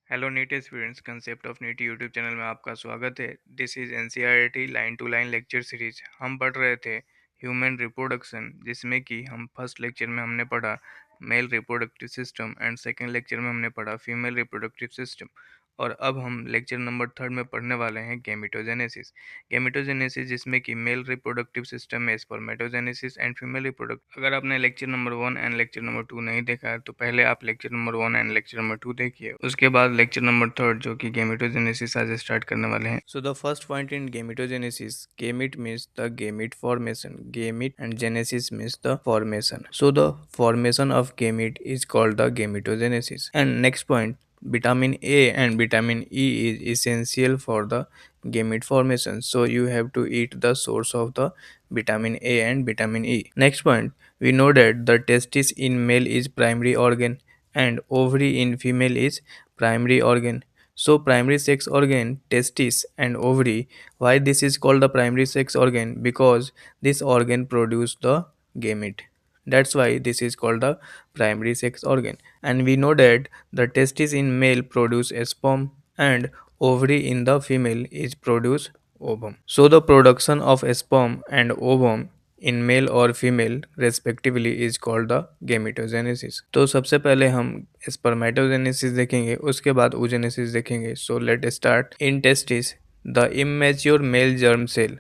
Hello NEET students, concept of NEET YouTube channel में आपका स्वागत है। This is NCERT line to line lecture series. हम पढ़ रहे थे ह्यूमन रिप्रोडक्शन, जिसमें कि हम फर्स्ट लेक्चर में हमने पढ़ा male reproductive system and second lecture में हमने पढ़ा फीमेल रिप्रोडक्टिव सिस्टम। और अब हम लेक्चर नंबर थर्ड में पढ़ने वाले हैं गेमिटोजेनेसिस। गेमिटोजेनेसिस जिसमें कि मेल रिप्रोडक्टिव सिस्टम में स्पर्मेटोजेनेसिस एंड फीमेल रिप्रोडक्ट। अगर आपने lecture number one and lecture number two नहीं देखा है तो पहले आप lecture number one and lecture number two देखिए, उसके बाद लेक्चर नंबर थर्ड जो कि गेमिटोजेनेसिस आज स्टार्ट करने वाले हैं। So the first point in gametogenesis, gamete means the gamete formation, gamete and genesis means the formation. So the formation of gamete is called the gametogenesis. And next point, vitamin A and vitamin E is essential for the gamete formation, so you have to eat the source of the vitamin A and vitamin E. Next point, we know that the testis in male is primary organ and ovary in female is primary organ. So primary sex organ, testis and ovary, why this is called the primary sex organ? Because this organ produce the gamete. That's why this is called the primary sex organ. And we know that the testis in male produce sperm and ovary in the female is produce ovum. So the production of sperm and ovum in male और female respectively is called the gametogenesis. तो सबसे पहले हम spermatogenesis देखेंगे, उसके बाद oogenesis देखेंगे। So let start. In testis the immature male germ cell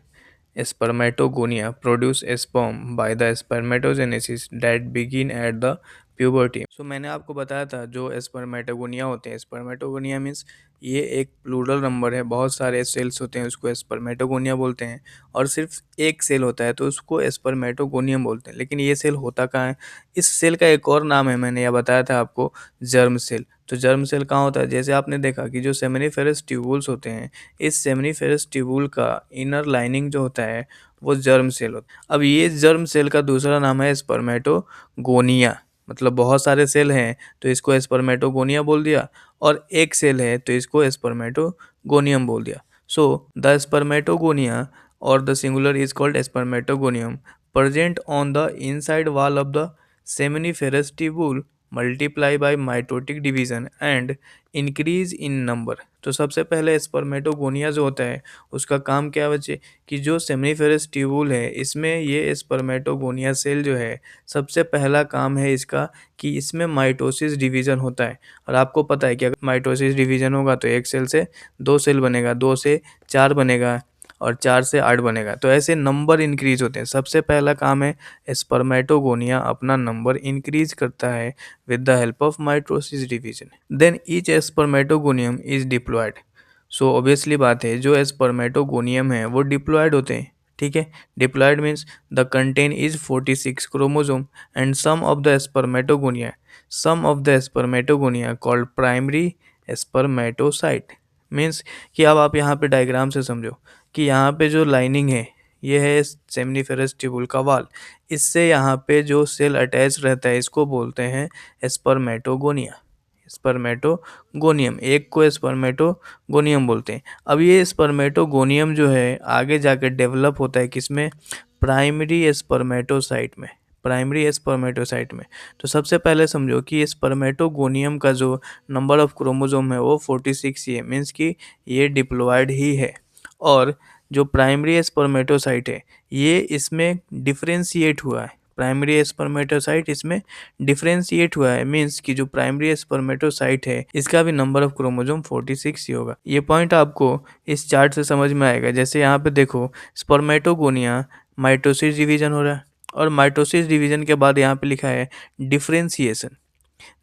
spermatogonia produce sperm by the spermatogenesis that begin at the puberty। सो मैंने आपको बताया था जो स्पर्मेटोगोनिया होते हैं, स्पर्मेटोगोनिया मीन्स ये एक प्लूरल नंबर है, बहुत सारे सेल्स होते हैं उसको स्पर्मेटोगोनिया बोलते हैं। और सिर्फ एक सेल होता है तो उसको स्पर्मेटोगोनियम बोलते हैं। लेकिन ये सेल होता कहाँ है? इस सेल का एक और नाम है, मैंने यह बताया था आपको, जर्म सेल। तो जर्म सेल कहाँ होता है? जैसे आपने देखा कि जो सेमिनिफेरस ट्यूबुल्स होते हैं, इस सेमिनिफेरस ट्यूबुल का इनर लाइनिंग जो होता है वो जर्म सेल होता है। अब ये जर्म सेल का दूसरा नाम है स्पर्मेटोगोनिया। मतलब बहुत सारे सेल हैं तो इसको स्पर्मेटोगोनिया बोल दिया, और एक सेल है तो इसको स्पर्मेटोगोनियम बोल दिया। सो द स्पर्मेटोगोनिया और the singular is called spermatogonium present on the inside wall of the seminiferous tubule multiply by mitotic division and increase in number। तो सबसे पहले स्पर्मेटोगोनिया जो होता है उसका काम क्या बचे कि जो सेमिनिफेरस ट्यूबुल है इसमें ये स्पर्मेटोगोनिया सेल जो है, सबसे पहला काम है इसका कि इसमें माइटोसिस डिवीजन होता है। और आपको पता है कि अगर माइटोसिस डिवीजन होगा तो एक सेल से दो सेल बनेगा, दो से चार बनेगा, और चार से आठ बनेगा। तो ऐसे नंबर इंक्रीज होते हैं। सबसे पहला काम है स्पर्मेटोगोनिया अपना नंबर इंक्रीज करता है with the help of mitosis division. Then each spermatogonium is diploid. So obviously बात है जो स्पर्मेटोगोनियम है वो डिप्लॉयड होते हैं। ठीक है, diploid means the content is 46 chromosome and some of the spermatogonia called primary spermatocyte. Means कि अब आप यहाँ पे डायग्राम से समझो कि यहाँ पे जो लाइनिंग है ये है सेमिनिफेरस ट्यूबुल का वाल, इससे यहाँ पे जो सेल अटैच रहता है इसको बोलते हैं स्पर्मेटोगोनिया, स्पर्मेटोगोनियम। एक को स्पर्मेटोगोनियम बोलते हैं। अब ये स्पर्मेटोगोनियम जो है आगे जाकर डेवलप होता है किसमें? प्राइमरी स्पर्मेटोसाइट में, प्राइमरी स्पर्मेटोसाइट में। तो सबसे पहले समझो कि स्पर्मेटोगोनियम का जो नंबर ऑफ क्रोमोसोम है वो 46 ही है, मीन्स कि ये डिप्लॉयड ही है। और जो प्राइमरी स्पर्मेटोसाइट है ये इसमें डिफरेंशिएट हुआ है, प्राइमरी स्पर्मेटोसाइट इसमें डिफरेंशिएट हुआ है, मीन्स कि जो प्राइमरी स्पर्मेटोसाइट है इसका भी नंबर ऑफ क्रोमोसोम 46 ही होगा। ये पॉइंट आपको इस चार्ट से समझ में आएगा। जैसे यहाँ पे देखो स्पर्मेटोगोनिया माइटोसिस डिवीजन हो रहा है, और माइटोसिस डिवीजन के बाद यहाँ पे लिखा है डिफरेंशिएशन,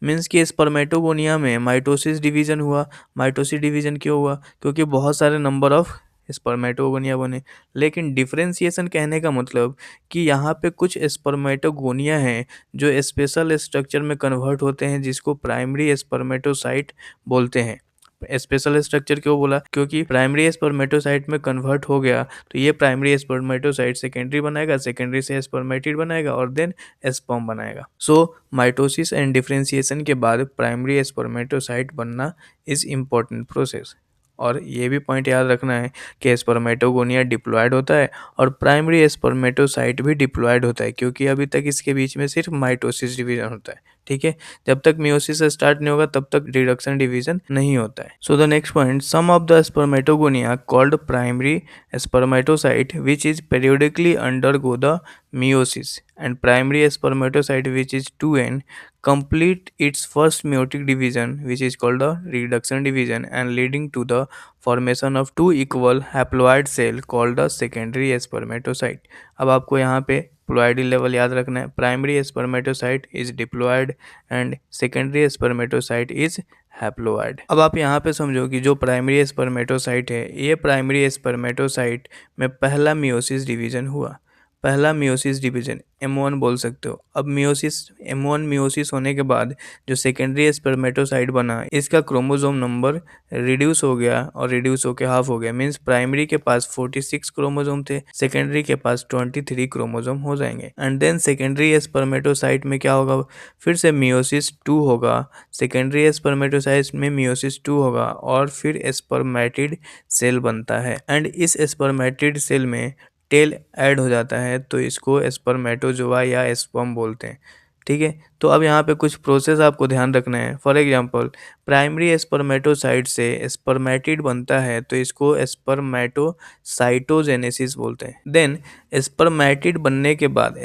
मीन्स कि स्पर्मेटोगोनिया में माइटोसिस डिवीजन हुआ। माइटोसिस डिवीजन क्यों हुआ? क्योंकि बहुत सारे नंबर ऑफ स्पर्मेटोगोनिया बने। लेकिन डिफरेंशिएशन कहने का मतलब कि यहाँ पे कुछ स्पर्मेटोगोनिया हैं जो स्पेशल स्ट्रक्चर में कन्वर्ट होते हैं जिसको प्राइमरी स्पर्मेटोसाइट बोलते हैं। स्पेशल स्ट्रक्चर क्यों बोला? क्योंकि प्राइमरी स्पर्मेटोसाइट में कन्वर्ट हो गया तो ये प्राइमरी स्पर्मेटोसाइट सेकेंडरी बनाएगा, सेकेंडरी से स्पर्मेटिड बनाएगा और देन स्पर्म बनाएगा। सो माइटोसिस एंड डिफरेंशिएशन के बाद प्राइमरी स्पर्मेटोसाइट बनना इज इम्पोर्टेंट प्रोसेस। और ये भी पॉइंट याद रखना है कि स्पर्मेटोगोनिया डिप्लॉयड होता है और प्राइमरी स्पर्मेटोसाइट भी डिप्लॉयड होता है, क्योंकि अभी तक इसके बीच में सिर्फ माइटोसिस डिवीजन होता है। ठीक है। जब तक मियोसिस स्टार्ट नहीं होगा तब तक रिडक्शन डिवीजन नहीं होता है। So the next point, some of the spermatogonia called primary spermatocyte which is periodically undergo the meiosis and primary spermatocyte which is 2n complete its first meiotic division which is called the reduction division and leading to the formation of two equal haploid cell called the secondary spermatocyte। अब आपको यहाँ पे ploidy level याद रखना है। Primary spermatocyte is diploid and secondary spermatocyte is haploid. अब आप यहाँ पे समझो कि जो प्राइमरी स्पर्मेटोसाइट है, ये प्राइमरी स्पर्मेटोसाइट में पहला मियोसिस डिवीजन हुआ। पहला मियोसिस डिवीजन M1 बोल सकते हो। अब मियोसिस M1 मियोसिस होने के बाद जो सेकेंडरी स्पर्मेटोसाइट बना, इसका क्रोमोसोम नंबर रिड्यूस हो गया और रिड्यूस होकर हाफ हो गया। मीन्स प्राइमरी के पास 46 क्रोमोसोम थे, सेकेंडरी के पास 23 क्रोमोसोम हो जाएंगे। एंड देन सेकेंडरी स्पर्मेटोसाइट में क्या होगा, फिर से मियोसिस 2 होगा। सेकेंडरी स्पर्मेटोसाइट में मियोसिस 2 होगा और फिर स्पर्मेटिड सेल बनता है। एंड इस स्पर्मेटिड सेल में टेल ऐड हो जाता है तो इसको स्पर्मेटोजोआ या स्पर्म बोलते हैं। ठीक है। तो अब यहाँ पे कुछ प्रोसेस आपको ध्यान रखना है। फॉर एग्जांपल, प्राइमरी स्पर्मेटोसाइट से स्पर्मेटिड बनता है तो इसको स्पर्मेटोसाइटोजेनेसिस बोलते हैं। देन स्पर्मेटिड बनने के बाद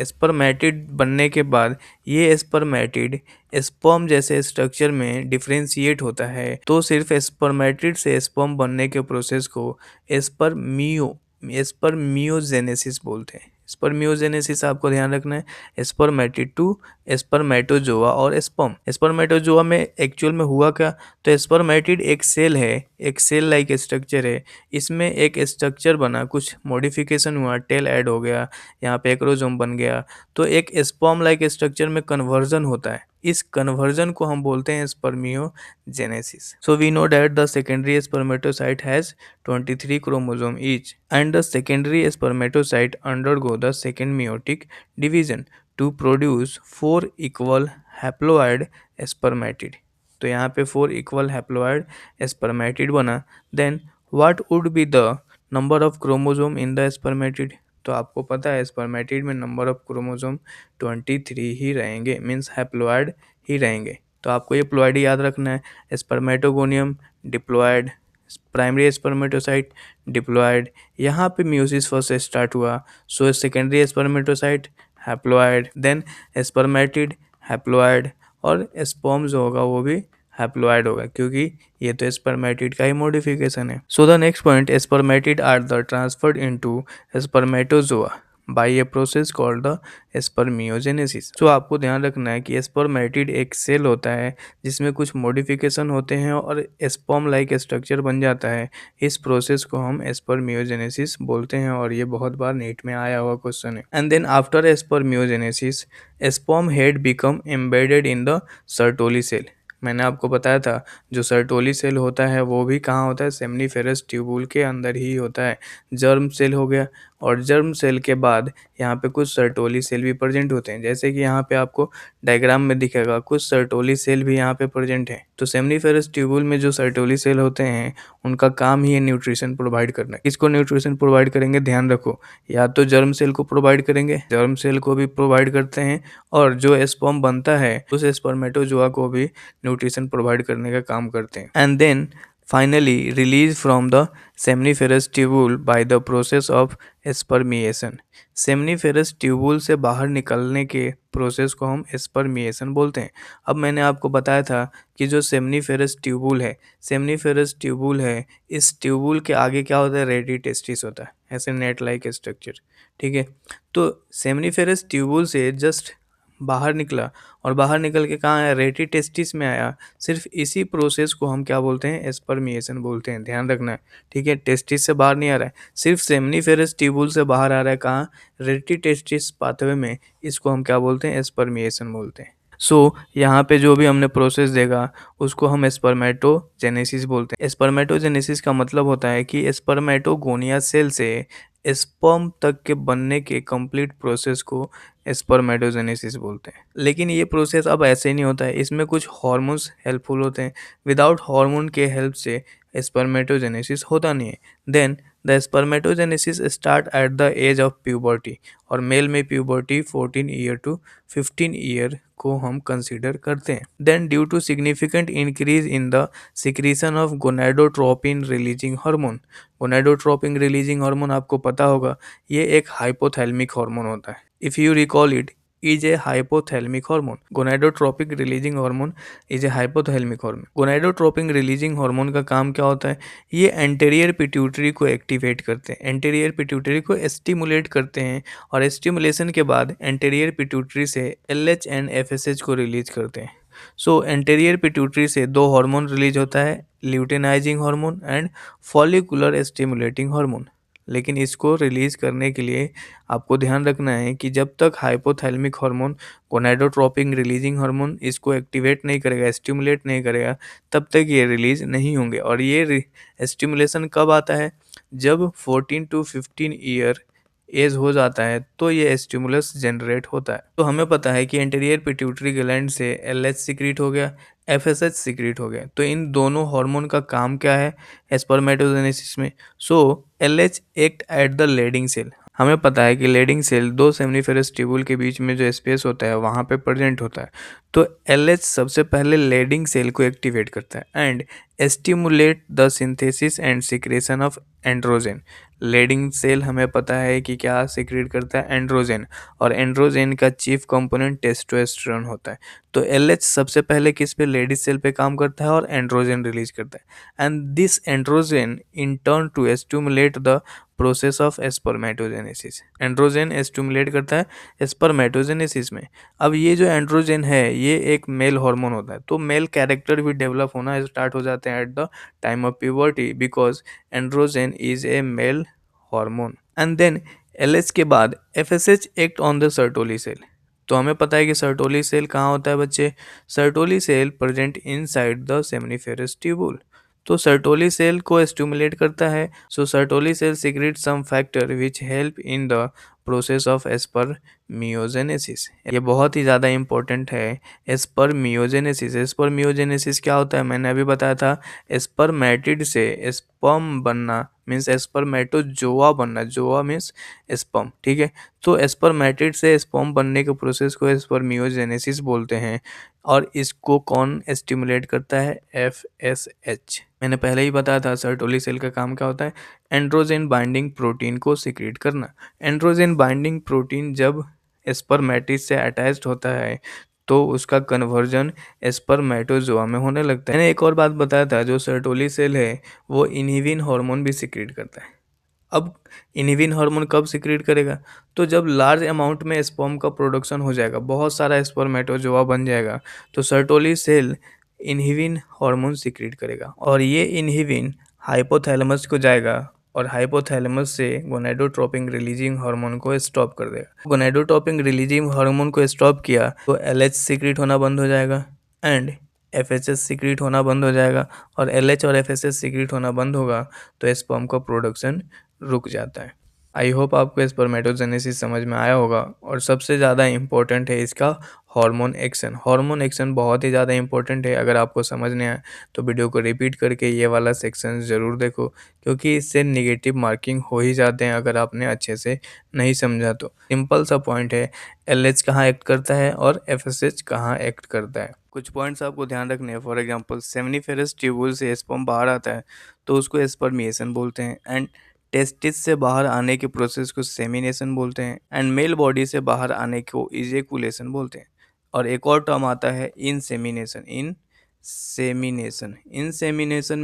ये स्पर्मेटिड स्पर्म जैसे स्ट्रक्चर में डिफ्रेंशिएट होता है। तो सिर्फ स्पर्मेटिड से स्पर्म बनने के प्रोसेस को स्पर्मियोजेनेसिस बोलते हैं। स्पर्मियोजेनेसिस आपको ध्यान रखना है। स्पर्मेटिड टू स्पर्मेटोजोआ और स्पर्म। स्पर्मेटोजोआ में एक्चुअल में हुआ क्या, तो स्पर्मेटिड एक सेल है, एक सेल लाइक स्ट्रक्चर है। इसमें एक स्ट्रक्चर बना, कुछ मॉडिफिकेशन हुआ, टेल ऐड हो गया, यहाँ पे एक्रोजोम बन गया, तो एक स्पर्म लाइक स्ट्रक्चर में कन्वर्जन होता है। इस कन्वर्जन को हम बोलते हैं spermiogenesis. So we know that the secondary spermatocyte has 23 chromosome each and the secondary spermatocyte undergo the second meiotic division to produce 4 equal haploid spermatid। तो यहाँ पे 4 equal haploid spermatid बना। Then what would be the number of chromosome in the spermatid? तो आपको पता है spermatid में number of chromosome 23 ही रहेंगे, मीन्स हैप्लोइड ही रहेंगे। तो आपको ये प्लॉइड याद रखना है। Spermatogonium diploid, primary spermatocyte diploid, यहाँ पे मियोसिस फर्स्ट स्टार्ट हुआ। So secondary spermatocyte haploid, then spermatid haploid और स्पर्म जो होगा वो भी हैप्लॉयड होगा, क्योंकि ये तो स्पर्मेटिड का ही मॉडिफिकेशन है। So the next point, spermatid are the transferred into spermatozoa by a process called the spermiogenesis. तो आपको ध्यान रखना है कि स्पर्मेटिड एक सेल होता है जिसमें कुछ मॉडिफिकेशन होते हैं और स्पर्म लाइक स्ट्रक्चर बन जाता है। इस प्रोसेस को हम स्पर्मियोजेनेसिस बोलते हैं और ये बहुत बार नीट में आया हुआ क्वेश्चन है। And then after spermiogenesis sperm head become embedded in the Sertoli cell. मैंने आपको बताया था जो सर्टोली सेल होता है वो भी कहाँ होता है, सेमनीफेरस ट्यूबुल के अंदर ही होता है। जर्म सेल हो गया और जर्म सेल के बाद यहाँ पे कुछ सर्टोली सेल भी प्रेजेंट होते हैं, जैसे कि यहाँ पे आपको डायग्राम में दिखेगा कुछ सर्टोली सेल भी यहाँ पे प्रेजेंट है। तो सेमनीफेरस ट्यूबुल में जो सर्टोली सेल होते हैं उनका काम ही है न्यूट्रिशन प्रोवाइड करना। किसको न्यूट्रिशन प्रोवाइड करेंगे, ध्यान रखो, या तो जर्म सेल को प्रोवाइड करेंगे, जर्म सेल को भी प्रोवाइड करते हैं, और जो स्पर्म बनता है उस स्पर्मेटोजोआ को भी न्यूट्रिशन प्रोवाइड करने का काम करते हैं। And then finally release from the seminiferous tubule by the process of spermiation. Seminiferous tubule से बाहर निकलने के प्रोसेस को हम स्पर्मिएशन बोलते हैं। अब मैंने आपको बताया था कि जो सेमनीफेरस ट्यूबुल है, सेमनीफेरस ट्यूबुल है, इस ट्यूबुल के आगे क्या होता है, रेडी टेस्टिस होता है, ऐसे नेट लाइक स्ट्रक्चर। ठीक है। तो सेमनीफेरस ट्यूबुल से जस्ट बाहर निकला और बाहर निकल के कहाँ आया, रेटी टेस्टिस में आया। सिर्फ इसी प्रोसेस को हम क्या बोलते हैं, स्पर्मिएशन बोलते हैं, ध्यान रखना है। ठीक है। टेस्टिस से बाहर नहीं आ रहा है, सिर्फ सेमनीफेरस ट्यूबुल से बाहर आ रहा है, कहाँ, रेटी टेस्टिस पाथवे में। इसको हम क्या बोलते हैं, स्पर्मिएशन बोलते हैं। सो यहाँ पे जो भी हमने प्रोसेस देखा उसको हम स्पर्मेटोजेनेसिस बोलते हैं। स्पर्मेटोजेनेसिस का मतलब होता है कि स्पर्मेटोगोनिया सेल से स्पर्म तक के बनने के कंप्लीट प्रोसेस को स्पर्मेटोजेनेसिस बोलते हैं। लेकिन ये प्रोसेस अब ऐसे नहीं होता है, इसमें कुछ हार्मोन्स हेल्पफुल होते हैं। विदाउट हार्मोन के हेल्प से स्पर्मेटोजेनेसिस होता नहीं है। Then the spermatogenesis start at the age of puberty, और मेल में प्यूबर्टी 14 ईयर टू 15 ईयर को हम कंसीडर करते हैं। Then due to significant increase in the secretion of gonadotropin releasing hormone. Gonadotropin releasing hormone आपको पता होगा, ये एक हाइपोथैलेमिक हार्मोन होता है। If you recall it is a hypothalamic hormone. Gonadotropic releasing hormone is a hypothalamic hormone. Gonadotropic releasing hormone का काम क्या होता है? ये एंटेरियर पिट्यूटरी को एक्टिवेट करते हैं, एंटेरियर पिट्यूटरी को स्टिमुलेट करते हैं और स्टिमुलेशन के बाद एंटेरियर पिट्यूटरी से LH एंड FSH को रिलीज करते हैं। सो एंटेरियर पिट्यूटरी से दो हार्मोन रिलीज होता है, luteinising hormone and follicular stimulating hormone. लेकिन इसको रिलीज करने के लिए आपको ध्यान रखना है कि जब तक hypothalamic hormone gonadotropin releasing hormone इसको एक्टिवेट नहीं करेगा, स्टिमुलेट नहीं करेगा, तब तक ये रिलीज नहीं होंगे। और ये स्टिमुलेशन कब आता है? जब 14 टू 15 ईयर एज हो जाता है तो ये स्टिमुलस जनरेट होता है। तो हमें पता है कि एंटीरियर पिट्यूटरी ग्लैंड से LH सीक्रेट हो गया, FSH सीक्रेट हो गया। तो इन दोनों हार्मोन का काम क्या है स्पर्मेटोजेनेसिस में? सो LH act at the Leydig cell. हमें पता है कि लेडिंग सेल दो सेमनीफेरस ट्यूबुल के बीच में जो स्पेस होता है वहाँ पे प्रेजेंट होता है। तो LH सबसे पहले लेडिंग सेल को एक्टिवेट करता है and stimulate the synthesis and secretion of androgen. Leydig cell हमें पता है कि क्या सिक्रेट करता है? एंड्रोजन। और एंड्रोजन का चीफ कंपोनेंट टेस्टोस्टेरोन होता है। तो LH सबसे पहले किस पे? लेडीज सेल पे काम करता है और एंड्रोजन रिलीज करता है and this androgen in turn to stimulate the process of spermatogenesis. Androgen stimulate करता है स्पर्मेटोजेनेसिस में। अब ये जो एंड्रोजन है ये एक मेल हार्मोन होता है, तो मेल कैरेक्टर भी डेवलप होना स्टार्ट हो जाते हैं at the time of puberty because androgen is a male hormone. And then LH के बाद FSH act on the Sertoli cell. तो हमें पता है कि सर्टोली सेल कहाँ होता है बच्चे? Sertoli cell present inside the seminiferous tubule. तो सर्टोली सेल को स्टिमुलेट करता है। So Sertoli cell secrete some factor which help in the process of spermiogenesis. ये बहुत ही ज़्यादा इंपॉर्टेंट है। स्पर्मियोजेनेसिस, स्पर्मियोजेनेसिस क्या होता है? मैंने अभी बताया था, स्पर्मेटिड से स्पर्म बनना मीन्स स्पर्मेटोजोआ बनना। जोआ मीन्स स्पर्म, ठीक है। तो स्पर्मेटिड से स्पर्म बनने के प्रोसेस को स्पर्मियोजेनेसिस बोलते हैं और इसको कौन स्टिमुलेट करता है? FSH। मैंने पहले ही बताया था सर्टोली सेल का काम क्या होता है? एंड्रोजन बाइंडिंग प्रोटीन को सीक्रेट करना। एंड्रोजन बाइंडिंग प्रोटीन जब स्पर्मेटिड से अटैच्ड होता है तो उसका कन्वर्जन स्पर्मेटोजोआ में होने लगता है। मैंने एक और बात बताया था, जो सर्टोली सेल है वो इनहिबिन हार्मोन भी सीक्रेट करता है। अब इनहिबिन हार्मोन कब सीक्रेट करेगा? तो जब लार्ज अमाउंट में स्पर्म का प्रोडक्शन हो जाएगा, बहुत सारा स्पर्मेटोजोआ बन जाएगा, तो Sertoli cell inhibin hormone secrete करेगा और ये इनहिबिन हाइपोथैलेमस को जाएगा और हाइपोथैलेमस से गोनाडोट्रोपिन रिलीजिंग हार्मोन को स्टॉप कर देगा। गोनाडोट्रोपिन रिलीजिंग हार्मोन को स्टॉप किया तो LH सीक्रेट होना बंद हो जाएगा एंड FSH सीक्रेट होना बंद हो जाएगा और LH और FSH सीक्रेट होना बंद होगा तो स्पर्म का प्रोडक्शन रुक जाता है। आई होप आपको स्पर्मेटोजेनेसिस समझ में आया होगा। और सबसे ज़्यादा इम्पोर्टेंट है इसका हार्मोन एक्शन। हार्मोन एक्शन बहुत ही ज़्यादा इंपॉर्टेंट है। अगर आपको समझने आए तो वीडियो को रिपीट करके ये वाला सेक्शन ज़रूर देखो, क्योंकि इससे निगेटिव मार्किंग हो ही जाते हैं अगर आपने अच्छे से नहीं समझा तो। सिंपल सा पॉइंट है, LH कहाँ एक्ट करता है और FSH कहाँ एक्ट करता है। कुछ पॉइंट्स आपको ध्यान रखने हैं। फॉर एग्जांपल सेमनीफेरस ट्यूबुल से स्पर्म बाहर आता है तो उसको स्पर्मिएशन बोलते हैं एंड टेस्टिस से बाहर आने के प्रोसेस को सेमिनेशन बोलते हैं एंड मेल बॉडी से बाहर आने को इजेकुलेशन बोलते हैं। और एक और टर्म आता है insemination. Insemination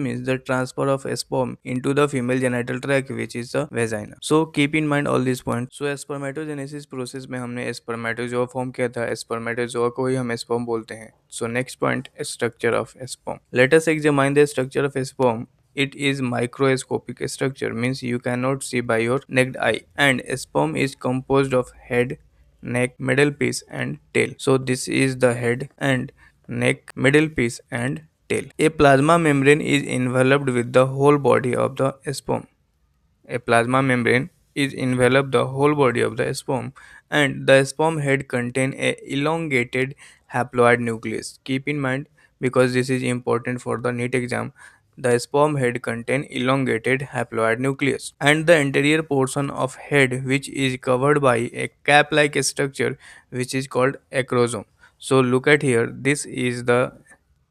means the transfer of sperm into the female genital tract, which is the vagina. So keep in mind all these points. So spermatogenesis process में हमने spermatozoa फॉर्म किया था, spermatozoa को ही हम sperm बोलते हैं. So next point, structure of sperm. Let us examine the structure of sperm. It is microscopic structure, means you cannot see by your naked eye, and sperm is composed of head, neck, middle piece and tail. So this is the head and neck, middle piece and tail. A plasma membrane is enveloped with the whole body of the sperm. A plasma membrane is enveloped the whole body of the sperm, and the sperm head contain a elongated haploid nucleus. Keep in mind, because this is important for the NEET exam, the sperm head contain elongated haploid nucleus and the anterior portion of head which is covered by a cap-like structure which is called acrosome. So look at here, this is the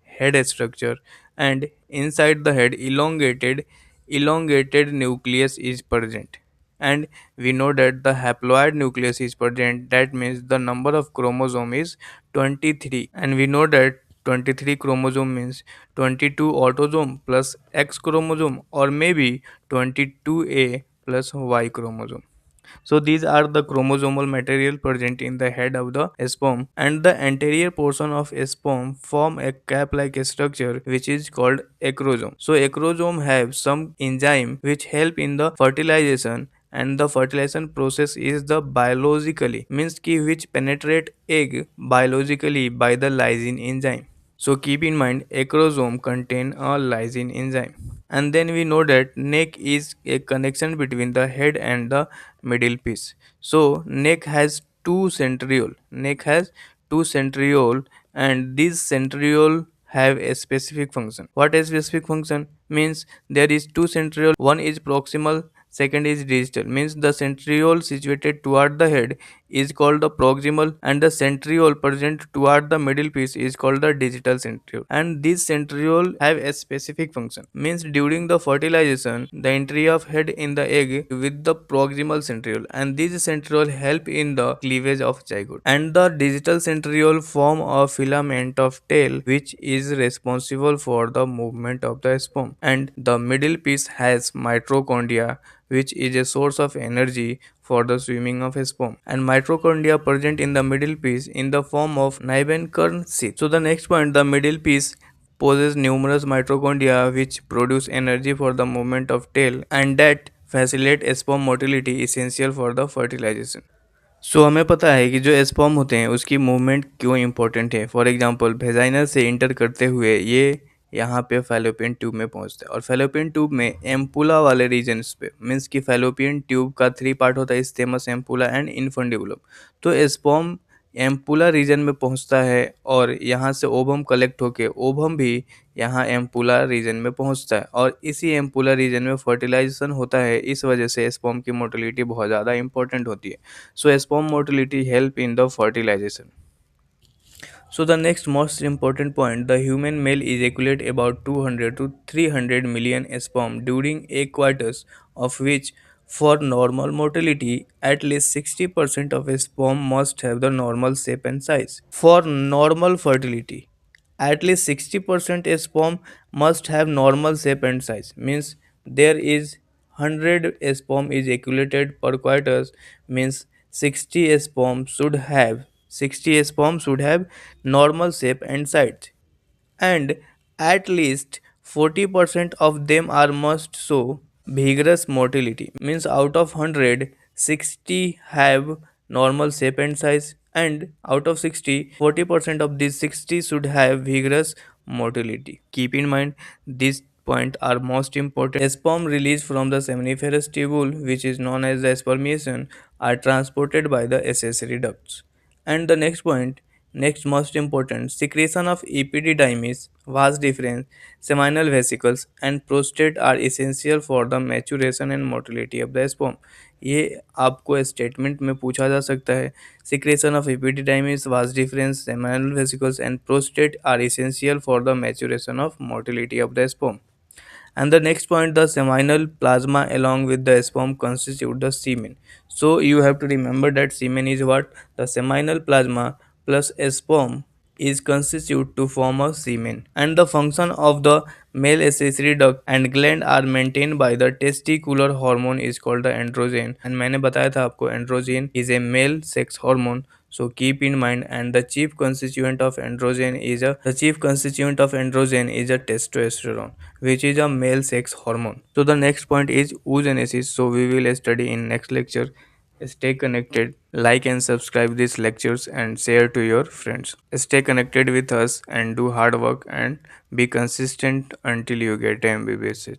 head structure, and inside the head elongated nucleus is present, and we know that the haploid nucleus is present. That means the number of chromosome is 23, and we know that 23 chromosome means 22 autosome plus X chromosome, or maybe 22A plus Y chromosome. So these are the chromosomal material present in the head of the sperm, and the anterior portion of sperm form a cap-like structure which is called acrosome. So acrosome have some enzyme which help in the fertilization, and the fertilization process is the biologically means ki which penetrate egg biologically by the lysine enzyme. So keep in mind acrosome contain a lysine enzyme. And then we know that neck is a connection between the head and the middle piece. So neck has two centriole, and these centriole have a specific function. What is specific function? Means there is two centriole, one is proximal, second is distal. Means the centriole situated toward the head is called the proximal, and the centriole present toward the middle piece is called the digital centriole. And these centriole have a specific function. Means during the fertilization, the entry of head in the egg with the proximal centriole, and these centriole help in the cleavage of zygote. And the digital centriole form a filament of tail which is responsible for the movement of the sperm. And the middle piece has mitochondria, which is a source of energy for the swimming of sperm, and mitochondria present in the middle piece in the form of Niebenkern sheath. So the next point, the middle piece possesses numerous mitochondria which produce energy for the movement of tail, and that facilitate sperm motility essential for the fertilization. सो हमें पता है कि जो sperm होते हैं उसकी movement क्यों important है। फॉर एग्जांपल वेजाइनल से इंटर करते हुए ये यहाँ पे फैलोपियन ट्यूब में पहुँचता है, और फैलोपियन ट्यूब में एम्पुला वाले रीजन्स पे मीन्स कि फैलोपियन ट्यूब का थ्री पार्ट होता है, स्टेमस, एम्पुला एंड इनफंडिबुलम। तो स्पर्म एम्पुला रीजन में पहुँचता है, और यहाँ से ओवम कलेक्ट होके ओवम भी यहाँ एम्पुला रीजन में पहुँचता है, और इसी एम्पुला रीजन में फर्टिलाइजेशन होता है। इस वजह से स्पर्म की मोटिलिटी बहुत ज़्यादा इंपॉर्टेंट होती है। So sperm motility help in the fertilization. So the next most important point, the human male ejaculate about 200 to 300 million sperm during egg quarters, of which for normal motility at least 60% of sperm must have the normal shape and size. For normal fertility, at least 60% sperm must have normal shape and size. Means there is 100 sperm ejaculated per quarters, means 60 sperm should have normal shape and size, and at least 40% of them are must show vigorous motility. Means out of 100, 60 have normal shape and size, and out of 60, 40% of these 60 should have vigorous motility. Keep in mind these points are most important. Sperm released from the seminiferous tubule, which is known as the spermation, are transported by the accessory ducts. And the next point, next most important, secretion of epididymis, vas deferens, seminal vesicles, and prostate are essential for the maturation and motility of the sperm. ये आपको statement में पूछा जा सकता है। Secretion of epididymis, vas deferens, seminal vesicles and prostate are essential for the maturation of motility of the sperm. And the next point, the seminal plasma along with the sperm constitute the semen. So you have to remember that semen is what? The seminal plasma plus sperm is constitute to form a semen. And the function of the male accessory duct and gland are maintained by the testicular hormone is called the androgen. And मैंने बताया था आपको androgen is a male sex hormone. So keep in mind, and the chief constituent of androgen is a testosterone, which is a male sex hormone. So the next point is oogenesis. So we will study in next lecture. Stay connected, like and subscribe these lectures and share to your friends. Stay connected with us and do hard work and be consistent until you get MBBS.